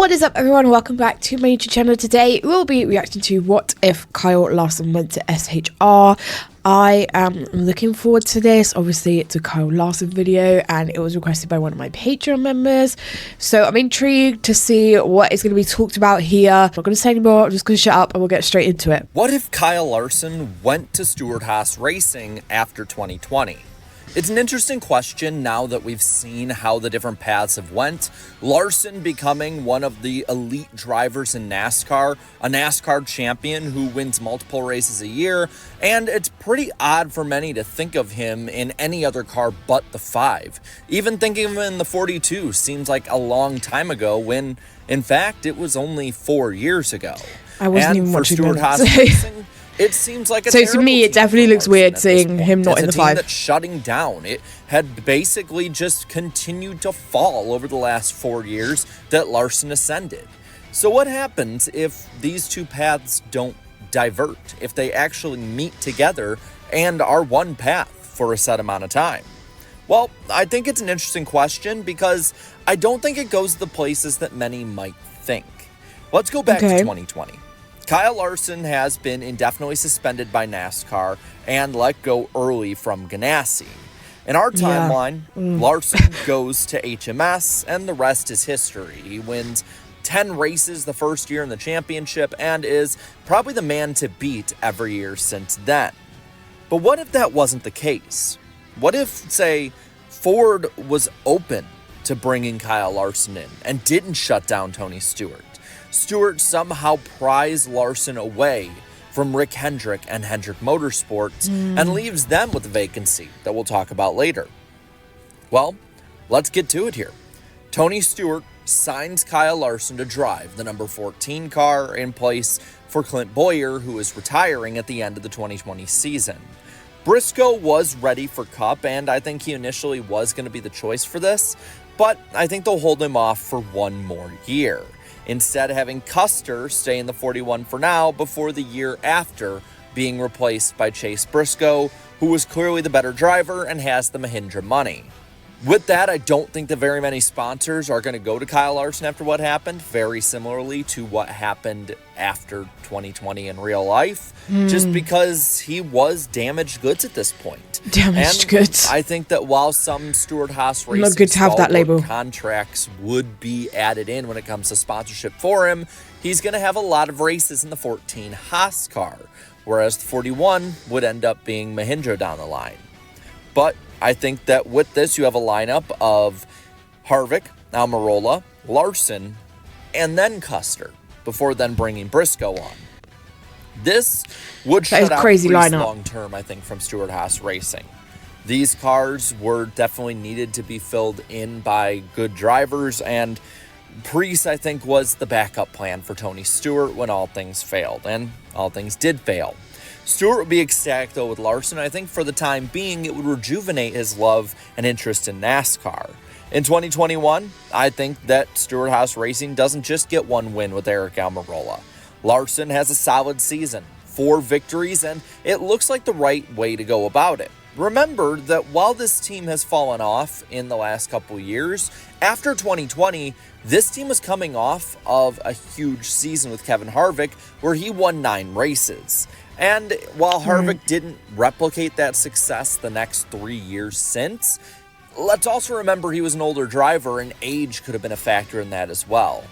What is up, everyone? Welcome back to my YouTube channel. Today we'll be reacting to what if Kyle Larson went to SHR. I am looking forward to this. Obviously it's a Kyle Larson video and it was requested by one of my Patreon members, so I'm intrigued to see what is going to be talked about here. I'm not going to say anymore. I'm just going to shut up and we'll get straight into it. What if Kyle Larson went to Stewart-Haas Racing after 2020? It's an interesting question now that we've seen how the different paths have went. Larson becoming one of the elite drivers in NASCAR, a NASCAR champion who wins multiple races a year, and it's pretty odd for many to think of him in any other car but the 5. Even thinking of him in the 42 seems like a long time ago when, in fact, it was only 4 years ago. I wasn't even watching Stewart-Haas Racing, it seems like a so to me it definitely looks weird seeing him not in the 5. That's shutting down. It had basically just continued to fall over the last 4 years that Larson ascended. So what happens if these two paths don't divert, if they actually meet together and are one path for a set amount of time? Well, I think it's an interesting question because I don't think it goes the places that many might think. Let's go back to 2020. Kyle Larson has been indefinitely suspended by NASCAR and let go early from Ganassi. In our timeline, Larson goes to HMS and the rest is history. He wins 10 races the first year in the championship and is probably the man to beat every year since then. But what if that wasn't the case? What if, say, Ford was open to bringing Kyle Larson in and didn't shut down Tony Stewart? Stewart somehow pries Larson away from Rick Hendrick and Hendrick Motorsports and leaves them with a vacancy that we'll talk about later. Well, let's get to it here. Tony Stewart signs Kyle Larson to drive the number 14 car in place for Clint Bowyer, who is retiring at the end of the 2020 season. Briscoe was ready for Cup, and I think he initially was going to be the choice for this, but I think they'll hold him off for one more year. Instead, having Custer stay in the 41 for now before the year after being replaced by Chase Briscoe, who was clearly the better driver and has the Mahindra money. With that, I don't think that very many sponsors are going to go to Kyle Larson after what happened, very similarly to what happened after 2020 in real life, just because he was damaged goods at this point. Damaged goods. I think that while some Stewart-Haas Racing not good to have that label contracts would be added in when it comes to sponsorship for him, he's going to have a lot of races in the 14 Haas car, whereas the 41 would end up being Mahindra down the line. But I think that with this, you have a lineup of Harvick, Almirola, Larson, and then Custer, before then bringing Briscoe on. This would shut out Priest long-term, I think, from Stewart-Haas Racing. These cars were definitely needed to be filled in by good drivers, and Priest, I think, was the backup plan for Tony Stewart when all things failed, and all things did fail. Stewart would be ecstatic, though, with Larson. I think for the time being, it would rejuvenate his love and interest in NASCAR. In 2021, I think that Stewart-Haas Racing doesn't just get one win with Eric Almirola. Larson has a solid season, 4 victories, and it looks like the right way to go about it. Remember that while this team has fallen off in the last couple years, after 2020, this team was coming off of a huge season with Kevin Harvick, where he won 9 races. And while Harvick didn't replicate that success the next 3 years since, let's also remember he was an older driver and age could have been a factor in that as well.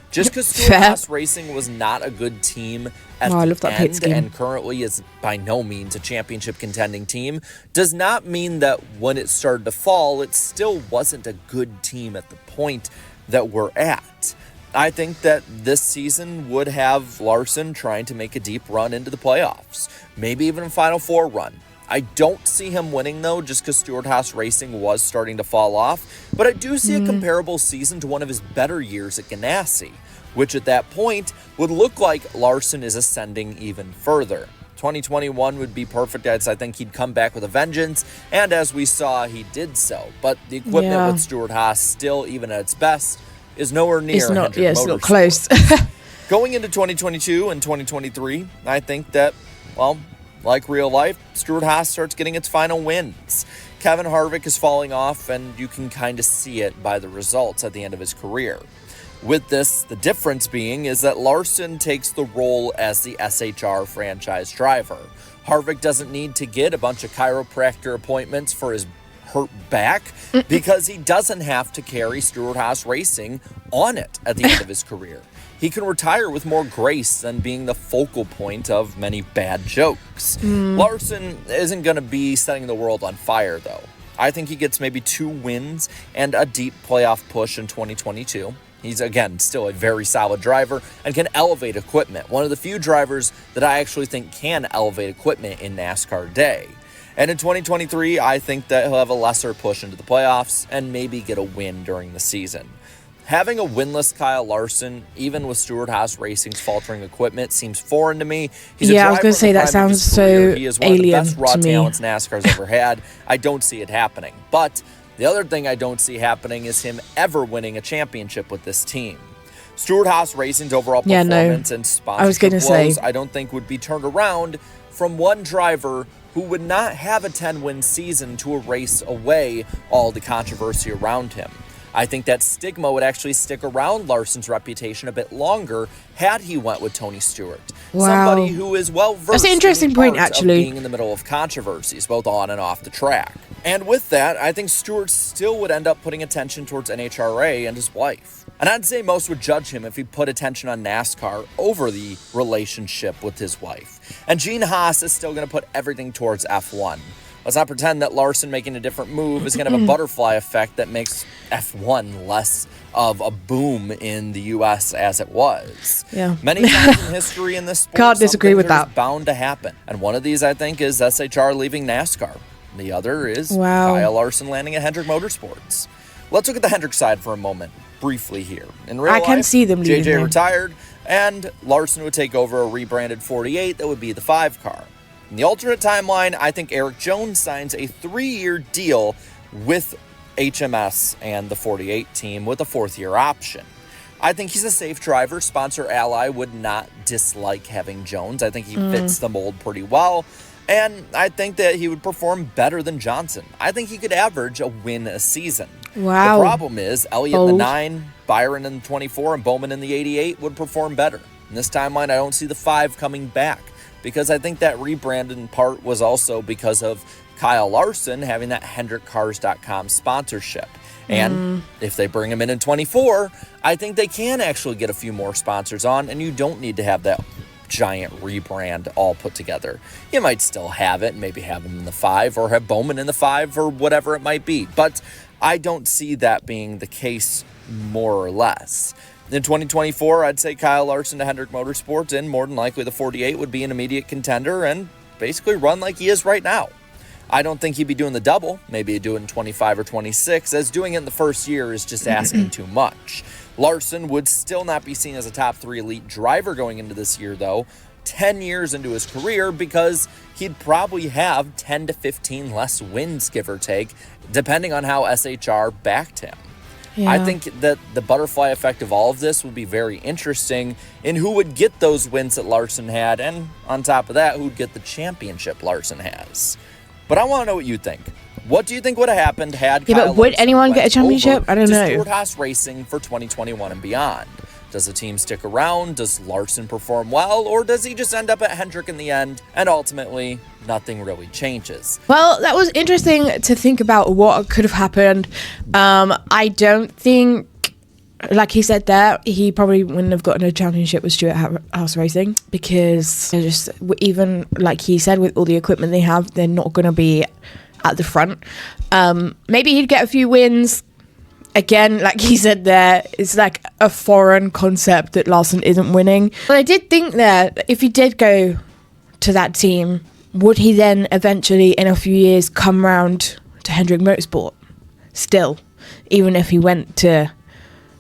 Just because Stewart-Haas Racing was not a good team at the end and currently is by no means a championship contending team does not mean that when it started to fall, it still wasn't a good team at the point that we're at. I think that this season would have Larson trying to make a deep run into the playoffs, maybe even a Final Four run. I don't see him winning, though, just because Stewart-Haas Racing was starting to fall off, but I do see a comparable season to one of his better years at Ganassi, which at that point would look like Larson is ascending even further. 2021 would be perfect, as I think he'd come back with a vengeance, and as we saw, he did so. But the equipment with Stewart-Haas, still, even at its best, is nowhere near Hendrick Motorsports. It's not close. Going into 2022 and 2023, I think that, well, like real life, Stewart-Haas starts getting its final wins. Kevin Harvick is falling off, and you can kind of see it by the results at the end of his career. With this, the difference being is that Larson takes the role as the SHR franchise driver. Harvick doesn't need to get a bunch of chiropractor appointments for his hurt back because he doesn't have to carry Stewart-Haas Racing on it at the end of his career. He can retire with more grace than being the focal point of many bad jokes. Larson isn't going to be setting the world on fire, though. I think he gets maybe 2 wins and a deep playoff push in 2022. He's, again, still a very solid driver and can elevate equipment. One of the few drivers that I actually think can elevate equipment in NASCAR day. And in 2023, I think that he'll have a lesser push into the playoffs and maybe get a win during the season. Having a winless Kyle Larson, even with Stewart-Haas Racing's faltering equipment, seems foreign to me. He's I was going to say that sounds so He is one alien of the best raw to me. talents NASCAR's ever had. I don't see it happening. But the other thing I don't see happening is him ever winning a championship with this team. Stewart-Haas Racing's overall performance and sponsorship woes, I don't think would be turned around from one driver who would not have a 10-win season to erase away all the controversy around him. I think that stigma would actually stick around Larson's reputation a bit longer had he went with Tony Stewart. Wow. Somebody who is well-versed That's an interesting point, actually. of being in the middle of controversies, both on and off the track. And with that, I think Stewart still would end up putting attention towards NHRA and his wife. And I'd say most would judge him if he put attention on NASCAR over the relationship with his wife. And Gene Haas is still going to put everything towards F1. Let's not pretend that Larson making a different move is going to have a butterfly effect that makes F1 less of a boom in the U.S. as it was. Yeah. Many times in history in this sport, Can't disagree with that. is bound to happen. And one of these, I think, is SHR leaving NASCAR. The other is Kyle Larson landing at Hendrick Motorsports. Let's look at the Hendrick side for a moment, briefly here. In real life, can see them leaving JJ there. retired, and Larson would take over a rebranded 48 that would be the 5 car. In the alternate timeline, I think Eric Jones signs a 3-year deal with HMS and the 48 team with a 4th-year option. I think he's a safe driver. Sponsor Ally would not dislike having Jones. I think he fits the mold pretty well. And I think that he would perform better than Johnson. I think he could average a win a season. Wow. The problem is Elliott in the 9, Byron in the 24, and Bowman in the 88 would perform better. In this timeline, I don't see the 5 coming back because I think that rebrand in part was also because of Kyle Larson having that HendrickCars.com sponsorship. And if they bring him in 24, I think they can actually get a few more sponsors on, and you don't need to have that giant rebrand all put together. You might still have it, maybe have him in the 5 or have Bowman in the 5 or whatever it might be. But I don't see that being the case more or less. In 2024, I'd say Kyle Larson to Hendrick Motorsports, and more than likely the 48 would be an immediate contender and basically run like he is right now. I don't think he'd be doing the double. Maybe he'd do it in 25 or 26, as doing it in the first year is just asking too much. Larson would still not be seen as a top 3 elite driver going into this year, though, 10 years into his career, because he'd probably have 10 to 15 less wins, give or take, depending on how SHR backed him. Yeah. I think that the butterfly effect of all of this would be very interesting in who would get those wins that Larson had, and on top of that, who'd get the championship Larson has. But I want to know what you think. What do you think would have happened had Kyle but would Larson anyone get a championship? I don't know. Stewart-Haas Racing for 2021 and beyond? Does the team stick around? Does Larson perform well? Or does he just end up at Hendrick in the end and ultimately nothing really changes? Well, that was interesting to think about what could have happened. I don't think, like he said there, he probably wouldn't have gotten a championship with Stewart-Haas Racing, because they're just, even like he said, with all the equipment they have, they're not going to be at the front. Maybe he'd get a few wins. Again, like he said there, it's like a foreign concept that Larson isn't winning. But I did think that if he did go to that team, would he then eventually, in a few years, come round to Hendrick Motorsport still, even if he went to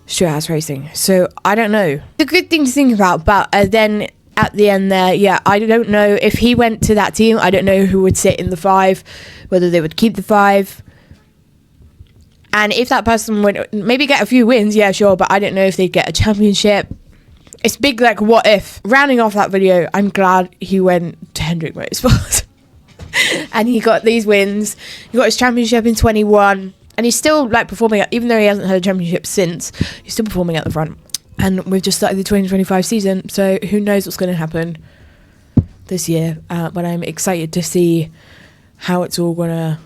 Stewart-Haas Racing? So I don't know. It's a good thing to think about, but then at the end there, I don't know if he went to that team. I don't know who would sit in the 5, whether they would keep the 5. And if that person would maybe get a few wins, yeah, sure, but I don't know if they'd get a championship. It's big, like, what if? Rounding off that video, I'm glad he went to Hendrick Motorsports. And he got these wins. He got his championship in 21. And he's still like performing, even though he hasn't had a championship since, he's still performing at the front. And we've just started the 2025 season, so who knows what's going to happen this year. But I'm excited to see how it's all going to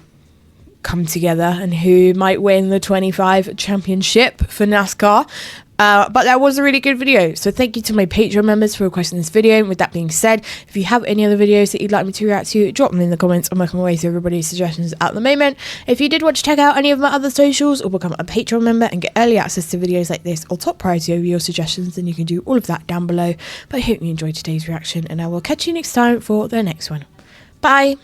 come together and who might win the 25 championship for NASCAR. But that was a really good video, so thank you to my Patreon members for requesting this video. And with that being said, if you have any other videos that you'd like me to react to, drop them in the comments. I'm working my way through everybody's suggestions at the moment. If you did want to check out any of my other socials or become a Patreon member and get early access to videos like this or top priority over your suggestions, then you can do all of that down below. But I hope you enjoyed today's reaction, and I will catch you next time for the next one. Bye!